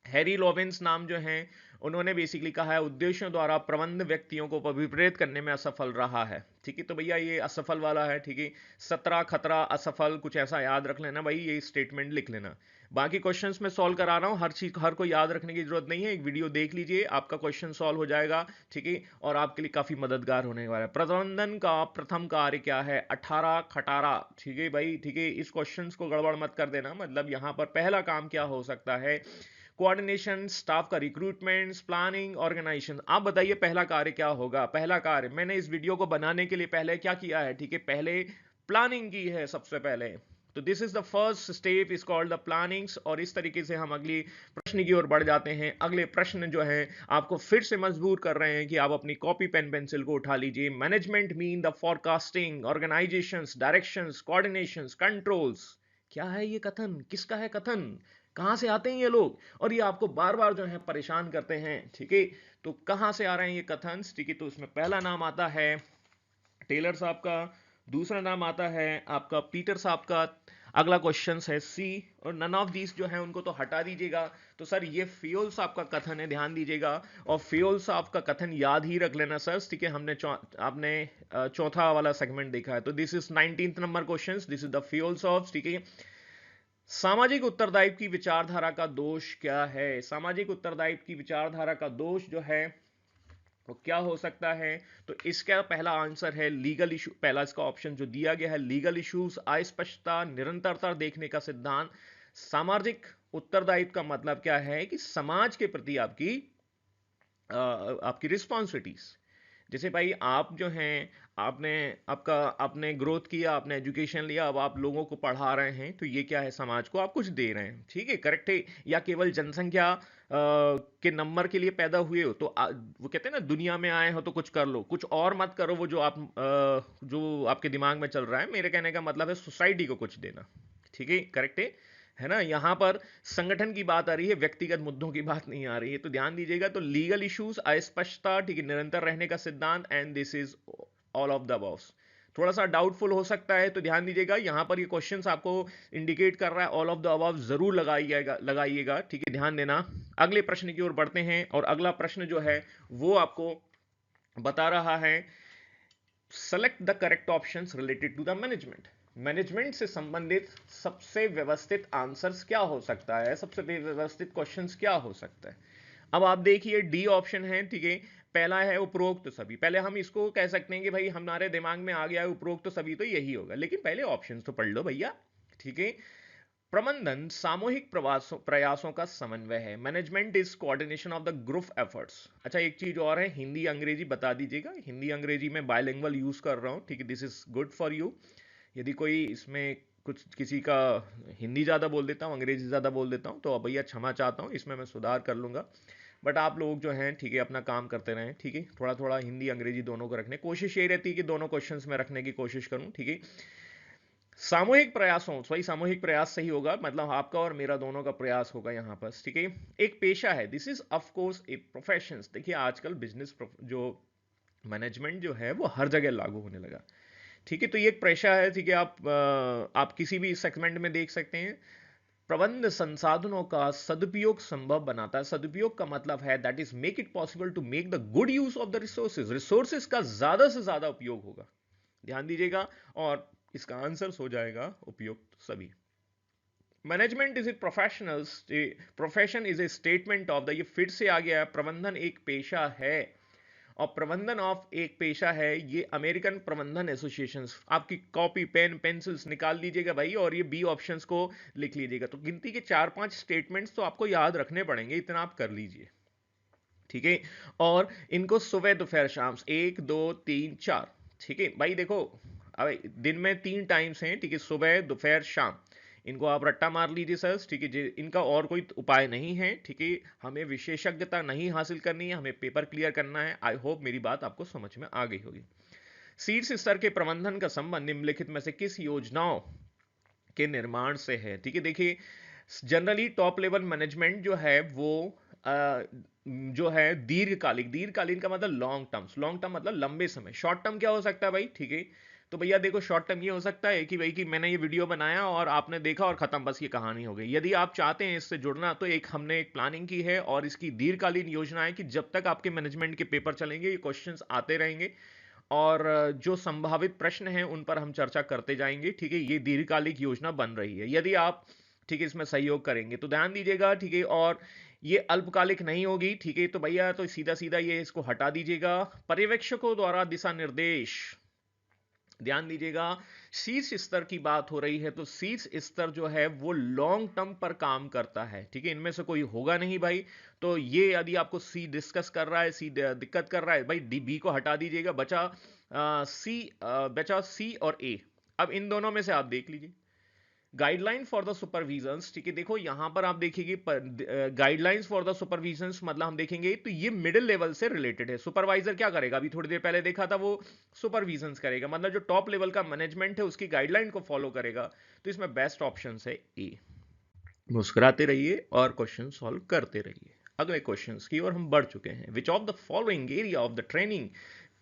हैरी लॉविन्स नाम जो हैं, उन्होंने बेसिकली कहा है उद्देश्यों द्वारा प्रबंध व्यक्तियों को विपरीत करने में असफल रहा है। ठीक है, तो भैया ये असफल वाला है। ठीक है, 17 खतरा असफल, कुछ ऐसा याद रख लेना भाई, ये स्टेटमेंट लिख लेना। बाकी क्वेश्चंस मैं सॉल्व करा रहा हूँ, हर चीज हर को याद रखने की जरूरत नहीं है। एक वीडियो देख लीजिए, आपका क्वेश्चन सॉल्व हो जाएगा। ठीक है, और आपके लिए काफी मददगार होने वाला है। प्रबंधन का प्रथम कार्य क्या है? 18 खटारा। ठीक है भाई, ठीक है, इस क्वेश्चन को गड़बड़ मत कर देना। मतलब यहाँ पर पहला काम क्या हो सकता है? कोऑर्डिनेशन, स्टाफ का रिक्रूटमेंट, प्लानिंग, ऑर्गेनाइजेशन। आप बताइए पहला कार्य क्या होगा? पहला कार्य मैंने इस वीडियो को बनाने के लिए पहले क्या किया है? ठीक है, पहले प्लानिंग की है सबसे पहले। तो this is the first step, is called the plannings. और इस तरीके से हम अगली प्रश्न की ओर बढ़ जाते हैं। अगले प्रश्न जो है आपको फिर से मजबूर कर रहे हैं कि आप अपनी कॉपी पेन पेंसिल को उठा लीजिए। Management mean the forecasting, organisations, directions, coordinations, controls. क्या है ये कथन? किसका है कथन? कहां से आते हैं ये लोग? और ये आपको बार बार जो है परेशान करते हैं। ठीक है, तो कहां से आ रहे हैं ये कथन? ठीक है, तो इसमें पहला नाम आता है टेलर साहब का, दूसरा नाम आता है आपका पीटर साहब का, अगला क्वेश्चन है सी। और नन ऑफ दीज जो है उनको तो हटा दीजिएगा। तो सर ये फ्योल साहब का कथन है, ध्यान दीजिएगा। और फ्योल साहब का कथन याद ही रख लेना सर। ठीक है, हमने आपने चौथा वाला सेगमेंट देखा है। तो this is 19th number question, this is the Fayol साहब। ठीक है, सामाजिक उत्तरदायित्व की विचारधारा का दोष क्या है? सामाजिक उत्तरदायित्व की विचारधारा का दोष जो है वो क्या हो सकता है? तो इसका पहला आंसर है लीगल इशू। पहला इसका ऑप्शन जो दिया गया है, लीगल इश्यूज, अस्पष्टता, निरंतरता देखने का सिद्धांत। सामाजिक उत्तरदायित्व का मतलब क्या है कि समाज के प्रति आपकी रिस्पॉन्सिबिलिटीज। जैसे भाई आप जो हैं, आपने ग्रोथ किया, आपने एजुकेशन लिया, अब आप लोगों को पढ़ा रहे हैं, तो ये क्या है? समाज को आप कुछ दे रहे हैं। ठीक है, करेक्ट है। या केवल जनसंख्या के नंबर के लिए पैदा हुए हो तो वो कहते हैं ना, दुनिया में आए हो तो कुछ कर लो, कुछ और मत करो। वो जो आपके दिमाग में चल रहा है, मेरे कहने का मतलब है सोसाइटी को कुछ देना। ठीक है, करेक्ट है ना? यहां पर संगठन की बात आ रही है, व्यक्तिगत मुद्दों की बात नहीं आ रही है। तो ध्यान दीजिएगा। तो लीगल इश्यूज, अस्पष्टता, ठीक है, निरंतर रहने का सिद्धांत, and this is all of the above. थोड़ा सा डाउटफुल हो सकता है, तो ध्यान दीजिएगा, यहां पर ये क्वेश्चंस आपको इंडिकेट कर रहा है ऑल ऑफ द अबव, जरूर लगाइएगा। ठीक है, ध्यान देना। अगले प्रश्न की ओर बढ़ते हैं, और अगला प्रश्न जो है वो आपको बता रहा है select the correct options related to the management. Management से संबंधित सबसे व्यवस्थित आंसर्स क्या हो सकता है? सबसे व्यवस्थित क्वेश्चंस क्या हो सकता है? अब आप देखिए डी ऑप्शन है। ठीक है, पहला है उपरोक्त सभी। पहले हम इसको कह सकते हैं कि भाई हमारे दिमाग में आ गया है उपरोक्त सभी, तो यही होगा। लेकिन पहले ऑप्शंस तो पढ़ लो भैया। ठीक है, प्रबंधन सामूहिक प्रयासों का समन्वय है। Management is coordination of the group efforts. अच्छा, एक चीज और है, हिंदी अंग्रेजी बता दीजिएगा। हिंदी अंग्रेजी में बायलिंगुअल यूज कर रहा हूं। ठीक है, this is good for you. यदि कोई इसमें कुछ किसी का हिंदी ज़्यादा बोल देता हूँ, अंग्रेजी ज़्यादा बोल देता हूँ, तो अब भैया क्षमा चाहता हूँ, इसमें मैं सुधार कर लूँगा। बट आप लोग जो हैं, ठीक है, अपना काम करते रहें। ठीक है, थोड़ा थोड़ा हिंदी अंग्रेजी दोनों को रखने कोशिश यही रहती है कि दोनों क्वेश्चंस में रखने की कोशिश करूँ। ठीक है, सामूहिक प्रयासों, सही, सामूहिक प्रयास सही होगा, मतलब आपका और मेरा दोनों का प्रयास होगा यहाँ पर, ठीक है। एक पेशा है, this is of course a profession. देखिए आजकल बिजनेस जो मैनेजमेंट जो है वो हर जगह लागू होने लगा, ठीक है। तो ये एक पेशा है, ठीक है। आप किसी भी सेगमेंट में देख सकते हैं। प्रबंध संसाधनों का सदुपयोग संभव बनाता है। सदुपयोग का मतलब है that is make it possible to make the good use of the resources. Resources का ज्यादा से ज्यादा उपयोग होगा, ध्यान दीजिएगा। और इसका आंसर हो जाएगा उपयुक्त सभी। Management is a professionals, profession is a statement of the, ये फिर से आ गया है, प्रबंधन एक पेशा है। और प्रबंधन ऑफ एक पेशा है, ये अमेरिकन प्रबंधन एसोसिएशन। आपकी कॉपी पेन पेंसिल्स निकाल लीजिएगा भाई, और ये बी ऑप्शंस को लिख लीजिएगा। तो गिनती के 4-5 स्टेटमेंट्स तो आपको याद रखने पड़ेंगे, इतना आप कर लीजिए, ठीक है। और इनको सुबह दोपहर शाम 1 2 3 4, ठीक है भाई। देखो अब दिन में 3 टाइम्स हैं, ठीक है, सुबह दोपहर शाम। इनको आप रट्टा मार लीजिए सर, ठीक है जी। इनका और कोई उपाय नहीं है, ठीक है। हमें विशेषज्ञता नहीं हासिल करनी है, हमें पेपर क्लियर करना है। आई होप मेरी बात आपको समझ में आ गई होगी। शीर्ष स्तर के प्रबंधन का संबंध निम्नलिखित में से किस योजनाओं के निर्माण से है, ठीक है। देखिए जनरली टॉप लेवल मैनेजमेंट जो है वो जो है दीर्घकालिक, दीर्घकालीन का मतलब लॉन्ग टर्म्स, लॉन्ग टर्म मतलब लंबे समय। शॉर्ट टर्म क्या हो सकता है भाई, ठीक है। तो भैया देखो शॉर्ट टर्म ये हो सकता है कि भाई कि मैंने ये वीडियो बनाया और आपने देखा और खत्म, बस ये कहानी हो गई। यदि आप चाहते हैं इससे जुड़ना तो एक हमने एक प्लानिंग की है, और इसकी दीर्घकालीन योजना है कि जब तक आपके मैनेजमेंट के पेपर चलेंगे ये क्वेश्चंस आते रहेंगे, और जो संभावित प्रश्न हैं उन पर हम चर्चा करते जाएंगे, ठीक है। ये दीर्घकालिक योजना बन रही है, यदि आप, ठीक है, इसमें सहयोग करेंगे तो ध्यान दीजिएगा, ठीक है। और ये अल्पकालिक नहीं होगी, ठीक है। तो भैया तो सीधा सीधा ये इसको हटा दीजिएगा। पर्यवेक्षकों द्वारा दिशा निर्देश, ध्यान दीजिएगा। शीर्ष स्तर की बात हो रही है, तो शीर्ष स्तर जो है वो लॉन्ग टर्म पर काम करता है, ठीक है। इनमें से कोई होगा नहीं भाई। तो ये यदि आपको सी डिस्कस कर रहा है, सी दिक्कत कर रहा है भाई, डी बी को हटा दीजिएगा, बचा सी, बचा सी और ए। अब इन दोनों में से आप देख लीजिए गाइडलाइन फॉर द सुपरविजन्स, ठीक है। देखो यहां पर आप देखिए गाइडलाइंस फॉर द सुपरविजन्स मतलब हम देखेंगे तो ये मिडिल लेवल से रिलेटेड है। सुपरवाइजर क्या करेगा, अभी थोड़ी देर पहले देखा था, वो सुपरविजन्स करेगा, मतलब जो टॉप लेवल का मैनेजमेंट है उसकी गाइडलाइन को फॉलो करेगा। तो इसमें बेस्ट ऑप्शन है ए। मुस्कुराते रहिए और क्वेश्चन सॉल्व करते रहिए। अगले क्वेश्चन की ओर हम बढ़ चुके हैं। Which of the following area of the training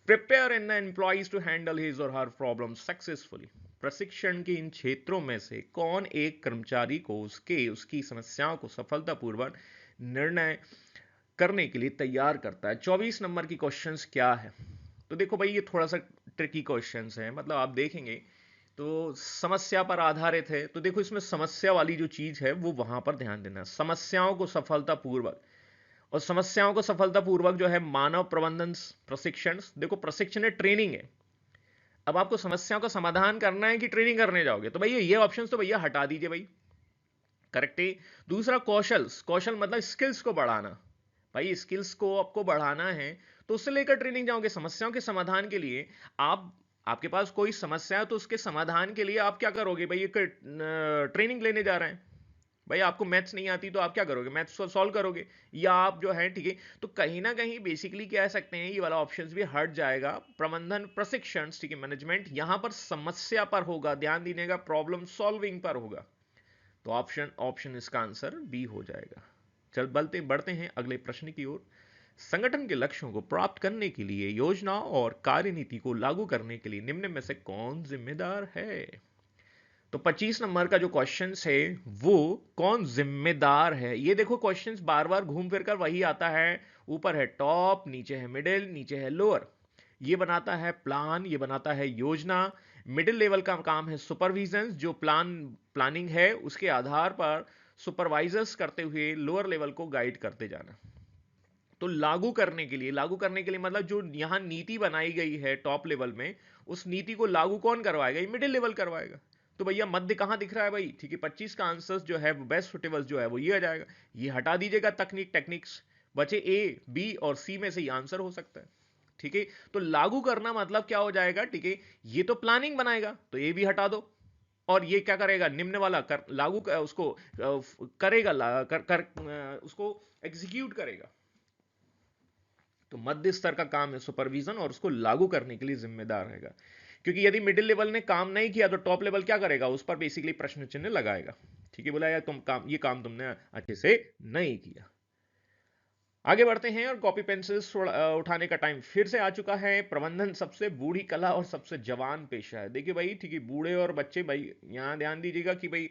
prepare in the employees to handle his or her problem successfully. प्रशिक्षण के इन क्षेत्रों में से कौन एक कर्मचारी को उसकी समस्याओं को सफलतापूर्वक निर्णय करने के लिए तैयार करता है। 24 नंबर की क्वेश्चंस क्या है, तो देखो भाई ये थोड़ा सा ट्रिकी क्वेश्चंस है, मतलब आप देखेंगे तो समस्या पर आधारित है। तो देखो इसमें समस्या वाली जो चीज है वो वहां पर ध्यान देना, समस्याओं को सफलतापूर्वक। और समस्याओं को सफलतापूर्वक जो है मानव प्रबंधन प्रशिक्षण, देखो प्रशिक्षण है, ट्रेनिंग है। अब आपको समस्याओं का समाधान करना है कि ट्रेनिंग करने जाओगे, तो भैया ये ऑप्शंस तो भैया हटा दीजिए भाई, करेक्ट है। दूसरा कौशल, कौशल मतलब स्किल्स को बढ़ाना। भाई स्किल्स को आपको बढ़ाना है तो उससे लेकर ट्रेनिंग जाओगे। समस्याओं के समाधान के लिए आप, आपके पास कोई समस्या है तो उसके समाधान के लिए आप क्या करोगे भाई, एक ट्रेनिंग लेने जा रहे हैं। भाई आपको मैथ्स नहीं आती तो आप क्या करोगे, मैथ्स को सॉल्व करोगे, या आप जो है, ठीक है। तो कहीं ना कहीं बेसिकली कह सकते हैं ये वाला ऑप्शन भी हट जाएगा। प्रबंधन प्रशिक्षण, ठीक है, मैनेजमेंट यहां पर समस्या पर होगा, ध्यान दीजिएगा, प्रॉब्लम सॉल्विंग पर होगा। तो ऑप्शन ऑप्शन इसका आंसर बी हो जाएगा। चल बढ़ते बढ़ते हैं अगले प्रश्न की ओर। संगठन के लक्ष्यों को प्राप्त करने के लिए योजना और कार्यनीति को लागू करने के लिए निम्न में से कौन जिम्मेदार है। तो 25 नंबर का जो क्वेश्चन है वो कौन जिम्मेदार है, ये देखो क्वेश्चंस बार बार घूम फिर कर वही आता है। ऊपर है टॉप, नीचे है मिडिल, नीचे है लोअर। ये बनाता है प्लान, ये बनाता है योजना। मिडिल लेवल का काम है सुपरविजन, जो प्लानिंग है उसके आधार पर सुपरवाइजर्स करते हुए लोअर लेवल को गाइड करते जाना। तो लागू करने के लिए, लागू करने के लिए मतलब जो यहां नीति बनाई गई है टॉप लेवल में, उस नीति को लागू कौन करवाएगा, ये मिडिल लेवल करवाएगा। तो भैया मध्य कहां दिख रहा है भाई, ठीक है। 25 का आंसर जो है बेस्ट सुटेबल जो है वो ये आ जाएगा। ये हटा दीजिएगा तकनीक टेक्निक्स, बचे ए बी और सी में से ये आंसर हो सकता है, ठीक है। तो लागू करना मतलब क्या हो जाएगा, ठीक है। ये तो प्लानिंग बनाएगा तो ये भी हटा दो, और ये क्या करेगा, निम्न वाला लागू उसको करेगा, उसको एग्जीक्यूट करेगा। तो मध्य स्तर का काम है सुपरविजन और उसको लागू करने के लिए जिम्मेदार रहेगा। क्योंकि यदि मिडिल लेवल ने काम नहीं किया तो टॉप लेवल क्या करेगा, उस पर बेसिकली प्रश्न चिन्ह लगाएगा। ठीक है, बोला यार ये काम तुमने अच्छे से नहीं किया। आगे बढ़ते हैं और कॉपी पेंसिल उठाने का टाइम फिर से आ चुका है। प्रबंधन सबसे बूढ़ी कला और सबसे जवान पेशा है। देखिए भाई, ठीक है, बूढ़े और बच्चे भाई यहाँ ध्यान दीजिएगा कि भाई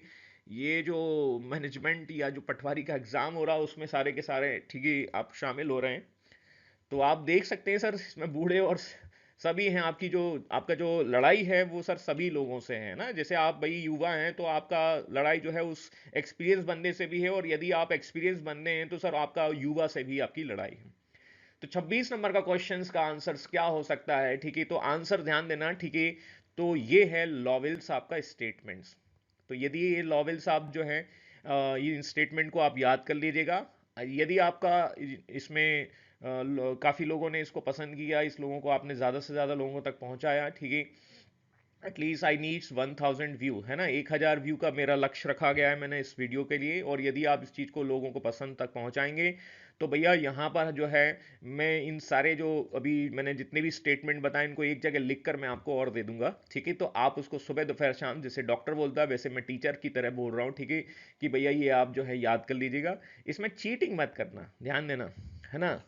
ये जो मैनेजमेंट या जो पटवारी का एग्जाम हो रहा है उसमें सारे के सारे ठीक है आप शामिल हो रहे हैं। तो आप देख सकते हैं सर, इसमें बूढ़े और सभी हैं। आपका जो लड़ाई है वो सर सभी लोगों से है ना। जैसे आप भाई युवा हैं तो आपका लड़ाई जो है उस एक्सपीरियंस बंदे से भी है, और यदि आप एक्सपीरियंस बंदे हैं तो सर आपका युवा से भी आपकी लड़ाई है। तो 26 नंबर का क्वेश्चन का आंसर क्या हो सकता है, ठीक है, तो आंसर ध्यान देना, ठीक है, तो ये है लॉवेल साहब का स्टेटमेंट्स। तो यदि ये लॉवेल साहब जो है ये स्टेटमेंट को आप याद कर लीजिएगा। यदि आपका इसमें काफी लोगों ने इसको पसंद किया, इस लोगों को आपने ज्यादा से ज्यादा लोगों तक पहुंचाया, ठीक है, एटलीस्ट आई नीड्स 1000 व्यू, है ना, 1000 व्यू का मेरा लक्ष्य रखा गया है मैंने इस वीडियो के लिए। और यदि आप इस चीज़ को लोगों को पसंद तक पहुंचाएंगे तो भैया यहाँ पर जो है मैं इन सारे जो अभी मैंने जितने भी स्टेटमेंट बताए इनको एक जगह लिख कर मैं आपको और दे दूंगा। ठीक है, तो आप उसको सुबह दोपहर शाम, जैसे डॉक्टर बोलता है वैसे मैं टीचर की तरह बोल रहा हूँ, ठीक है, कि भैया ये आप जो है याद कर लीजिएगा। इसमें चीटिंग मत करना, ध्यान देना, है ना।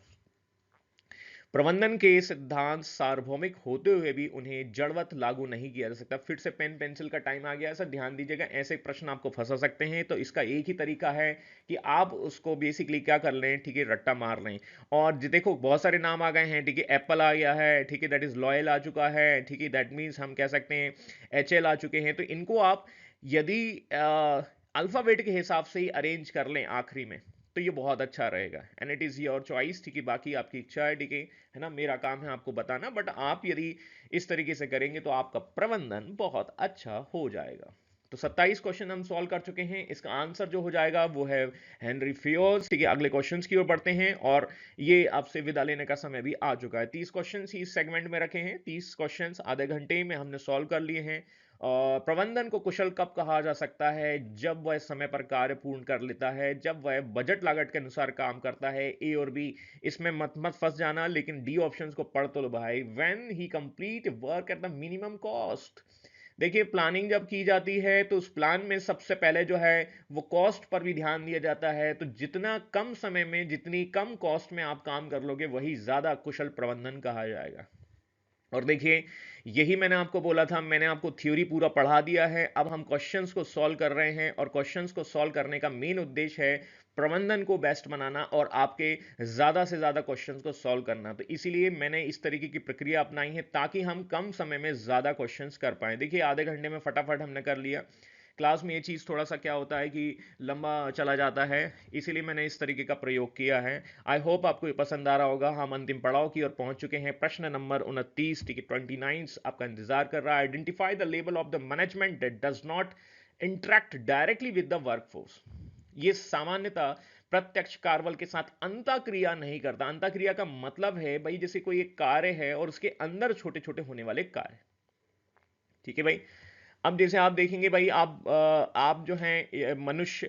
प्रबंधन के सिद्धांत सार्वभौमिक होते हुए भी उन्हें जड़वत लागू नहीं किया जा सकता। फिर से पेन पेंसिल का टाइम आ गया सर, ध्यान दीजिएगा, ऐसे प्रश्न आपको फंसा सकते हैं। तो इसका एक ही तरीका है कि आप उसको बेसिकली क्या कर लें, ठीक है, रट्टा मार लें। और देखो बहुत सारे नाम आ गए हैं, ठीक है, एप्पल आ गया है, ठीक है, दैट इज लॉयल आ चुका है, ठीक है, दैट मीन्स हम कह सकते हैं HL आ चुके हैं। तो इनको आप यदि अल्फाबेट के हिसाब से ही अरेंज कर लें आखिरी में तो ये बहुत अच्छा रहेगा। And it is your choice, ठीक है, बाकी आपकी इच्छा है, ठीक है ना, मेरा काम है आपको बताना। बट आप यदि इस तरीके से करेंगे तो आपका प्रबंधन बहुत अच्छा हो जाएगा। तो 27 क्वेश्चन हम सॉल्व कर चुके हैं। इसका आंसर जो हो जाएगा वो है हेनरी फियोज। ठीक है, अगले क्वेश्चंस की ओर बढ़ते हैं और ये आपसे विदा लेने का समय भी आ चुका है। 30 क्वेश्चंस ही इस सेगमेंट में रखे हैं। 30 क्वेश्चंस आधे घंटे में हमने सॉल्व कर लिए हैं। प्रबंधन को कुशल कब कहा जा सकता है, जब वह समय पर कार्य पूर्ण कर लेता है, जब वह बजट लागत के अनुसार काम करता है। ए और बी, इसमें मत मत फंस जाना, लेकिन डी ऑप्शंस को पढ़ तो लो भाई। When he complete work at the minimum cost. देखिए, प्लानिंग जब की जाती है तो उस प्लान में सबसे पहले जो है वो कॉस्ट पर भी ध्यान दिया जाता है। तो जितना कम समय में जितनी कम कॉस्ट में आप काम कर लोगे वही ज्यादा कुशल प्रबंधन कहा जाएगा। और देखिए, यही मैंने आपको बोला था, मैंने आपको थ्योरी पूरा पढ़ा दिया है। अब हम क्वेश्चंस को सॉल्व कर रहे हैं और क्वेश्चंस को सॉल्व करने का मेन उद्देश्य है प्रबंधन को बेस्ट बनाना और आपके ज्यादा से ज्यादा क्वेश्चंस को सॉल्व करना। तो इसीलिए मैंने इस तरीके की प्रक्रिया अपनाई है ताकि हम कम समय में ज्यादा क्वेश्चंस कर पाए। देखिए, आधे घंटे में फटाफट हमने कर लिया। क्लास में ये चीज़ थोड़ा सा क्या होता है कि लंबा चला जाता है, इसीलिए मैंने इस तरीके का प्रयोग किया है। आई होप आपको ये पसंद आ रहा होगा। हम अंतिम पड़ाव की ओर पहुंच चुके हैं। प्रश्न नंबर 29, ठीक है, 29 आपका इंतजार कर रहा है। Identify the level of the management that does not interact directly with the workforce. ये सामान्यतः प्रत्यक्ष कार्यबल के साथ अंतःक्रिया नहीं करता। अंतःक्रिया का मतलब है भाई जैसे कोई एक कार्य है और उसके अंदर छोटे छोटे होने वाले कार्य। ठीक है भाई, अब जैसे आप देखेंगे भाई, आप जो हैं मनुष्य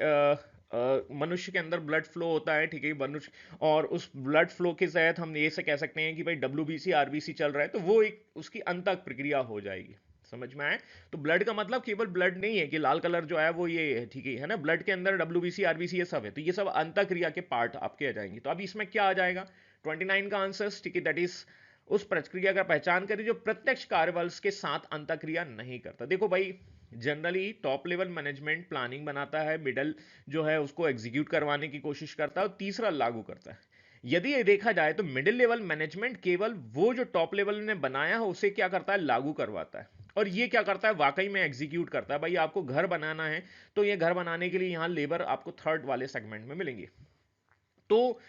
के अंदर ब्लड फ्लो होता है, ठीक है, मनुष्य, और उस ब्लड फ्लो के तहत हम ये से कह सकते हैं कि भाई WBC RBC चल रहा है, तो वो एक उसकी अंतः प्रक्रिया हो जाएगी। समझ में आए? तो ब्लड का मतलब केवल ब्लड नहीं है कि लाल कलर जो है वो ये है, ठीक है ना, ब्लड के अंदर WBC RBC ये सब है, तो ये सब अंतः क्रिया के पार्ट आपके आ जाएंगे। तो अब इसमें क्या आ जाएगा 29 का आंसर, ठीक है, दैट इज उस प्रक्रिया का पहचान करें जो प्रत्यक्ष कार्यबल के साथ अंतःक्रिया नहीं करता। देखो भाई, generally top level management planning बनाता है, मिडल जो है उसको एग्जीक्यूट करवाने की कोशिश करता है और तीसरा लागू करता है। यदि ये देखा जाए तो मिडिल लेवल मैनेजमेंट केवल वो जो टॉप लेवल ने बनाया है उसे क्या करता है, लागू करवाता है। और ये क्या करता है, वाकई में एग्जीक्यूट करता है। भाई आपको घर बनाना है तो ये घर बनाने के लिए यहां लेबर आपको थर्ड वाले सेगमेंट में मिलेंगे। तो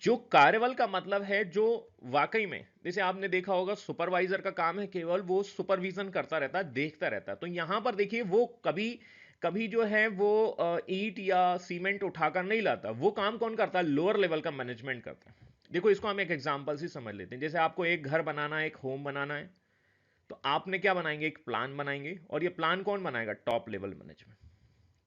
जो कार्यबल का मतलब है जो वाकई में, जैसे आपने देखा होगा सुपरवाइजर का काम है केवल वो सुपरविजन करता रहता है, देखता रहता है। तो यहां पर देखिए वो कभी कभी जो है वो ईंट या सीमेंट उठाकर नहीं लाता। वो काम कौन करता है, लोअर लेवल का मैनेजमेंट करता है। देखो इसको हम एक एग्जांपल से समझ लेते हैं। जैसे आपको एक घर बनाना है, एक होम बनाना है, तो आपने क्या बनाएंगे, एक प्लान बनाएंगे, और ये प्लान कौन बनाएगा, टॉप लेवल मैनेजमेंट।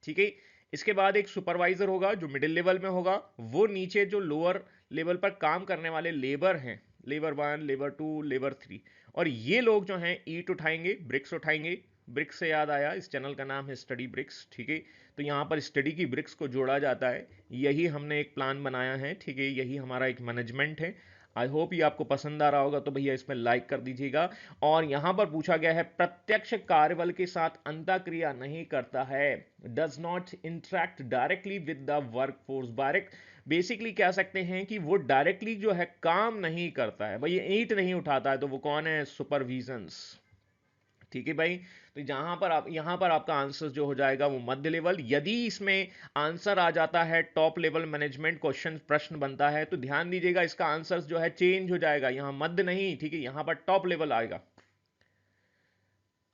ठीक है, इसके बाद एक सुपरवाइजर होगा जो मिडिल लेवल में होगा, वो नीचे जो लोअर लेवल पर काम करने वाले लेबर हैं, लेबर 1, लेबर 2, लेबर 3, और ये लोग जो हैं ईट उठाएंगे, ब्रिक्स उठाएंगे। ब्रिक्स से याद आया, इस चैनल का नाम है स्टडी ब्रिक्स, ठीक है। तो यहाँ पर स्टडी की ब्रिक्स को जोड़ा जाता है, यही हमने एक प्लान बनाया है, ठीक है, यही हमारा एक मैनेजमेंट है। आई होप ये आपको पसंद आ रहा होगा, तो भैया इसमें लाइक कर दीजिएगा। और यहां पर पूछा गया है प्रत्यक्ष कार्यबल के साथ अंतःक्रिया नहीं करता है, does not interact directly with the work force. Direct basically कह सकते हैं कि वो डायरेक्टली जो है काम नहीं करता है, भाई ये ईंट नहीं उठाता है, तो वो कौन है, सुपरविजन्स, ठीक है भाई। तो यहां पर आपका आंसर जो हो जाएगा वो मध्य लेवल। यदि इसमें आंसर आ जाता है टॉप लेवल मैनेजमेंट क्वेश्चन, प्रश्न बनता है, तो ध्यान दीजिएगा इसका आंसर जो है चेंज हो जाएगा, यहां मध्य नहीं, ठीक है, यहां पर टॉप लेवल आएगा।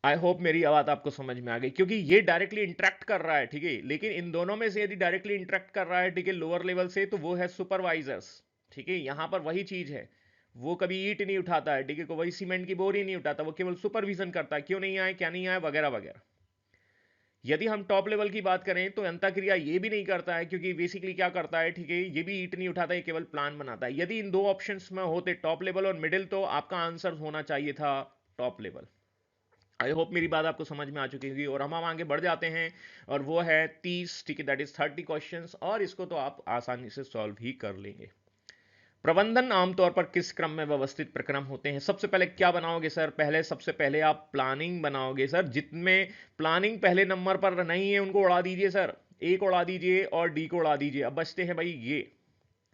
आई होप मेरी बात आपको समझ में आ गई, क्योंकि ये डायरेक्टली इंटरेक्ट कर रहा है, ठीक है, लेकिन इन दोनों में से यदि डायरेक्टली इंटरेक्ट कर रहा है, ठीक है, लोअर लेवल से, तो वो है सुपरवाइजर्स, ठीक है। यहां पर वही चीज है, वो कभी ईट नहीं उठाता है, ठीक है, वही सीमेंट की बोरी नहीं उठाता, वो केवल सुपरविजन करता है, क्यों नहीं आए, क्या नहीं आए, वगैरह वगैरह। यदि हम टॉप लेवल की बात करें तो अंतःक्रिया ये भी नहीं करता है, क्योंकि बेसिकली क्या करता है, ठीक है, ये भी ईट नहीं उठाता है, केवल प्लान बनाता है। यदि इन दो ऑप्शंस में होते टॉप लेवल और मिडिल, तो आपका आंसर होना चाहिए था टॉप लेवल। आई होप मेरी बात आपको समझ में आ चुकी होगी, और हम आगे बढ़ जाते हैं, और वो है 30, ठीक है, दैट इज 30 क्वेश्चंस, और इसको तो आप आसानी से सॉल्व ही कर लेंगे। प्रबंधन आमतौर पर किस क्रम में व्यवस्थित प्रक्रम होते हैं? सबसे पहले क्या बनाओगे सर, सबसे पहले आप प्लानिंग बनाओगे सर। जितने प्लानिंग पहले नंबर पर नहीं है उनको उड़ा दीजिए सर, ए को उड़ा दीजिए और डी को उड़ा दीजिए, अब बचते हैं भाई ये,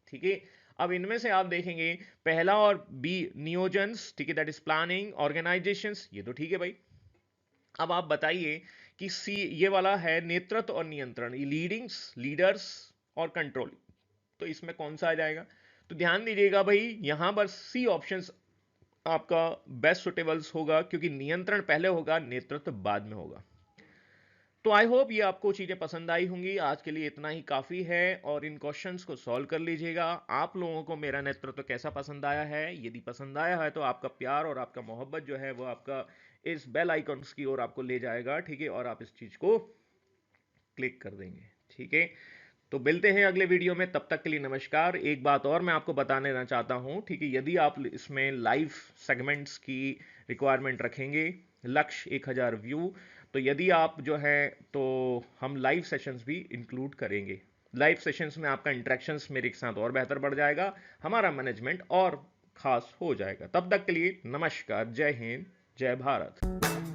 ठीक है। अब इनमें से आप देखेंगे पहला और बी नियोजन्स, ठीक है, दैट इज प्लानिंग, ऑर्गेनाइजेशंस, ये तो ठीक है भाई। अब आप बताइए कि सी ये वाला है नेतृत्व और नियंत्रण, लीडिंग्स, लीडर्स और कंट्रोल, तो इसमें कौन सा आ जाएगा? तो ध्यान दीजिएगा भाई, यहां पर सी ऑप्शंस आपका बेस्ट सुटेबल्स होगा, क्योंकि नियंत्रण पहले होगा, नेतृत्व बाद में होगा। तो आई होप ये आपको चीजें पसंद आई होंगी। आज के लिए इतना ही काफी है, और इन क्वेश्चंस को सॉल्व कर लीजिएगा। आप लोगों को मेरा नेतृत्व कैसा पसंद आया है? यदि पसंद आया है तो आपका प्यार और आपका मोहब्बत जो है वो आपका इस बेल आइकॉन्स की ओर आपको ले जाएगा, ठीक है, और आप इस चीज को क्लिक कर देंगे, ठीक है। तो मिलते हैं अगले वीडियो में, तब तक के लिए नमस्कार। एक बात और मैं आपको बताने देना चाहता हूं, ठीक है, यदि आप इसमें लाइव सेगमेंट्स की रिक्वायरमेंट रखेंगे, लक्ष्य 1000 व्यू, तो यदि आप जो है, तो हम लाइव सेशंस भी इंक्लूड करेंगे। लाइव सेशंस में आपका इंटरेक्शंस मेरे साथ और बेहतर बढ़ जाएगा, हमारा मैनेजमेंट और खास हो जाएगा। तब तक के लिए नमस्कार, जय हिंद, जय भारत।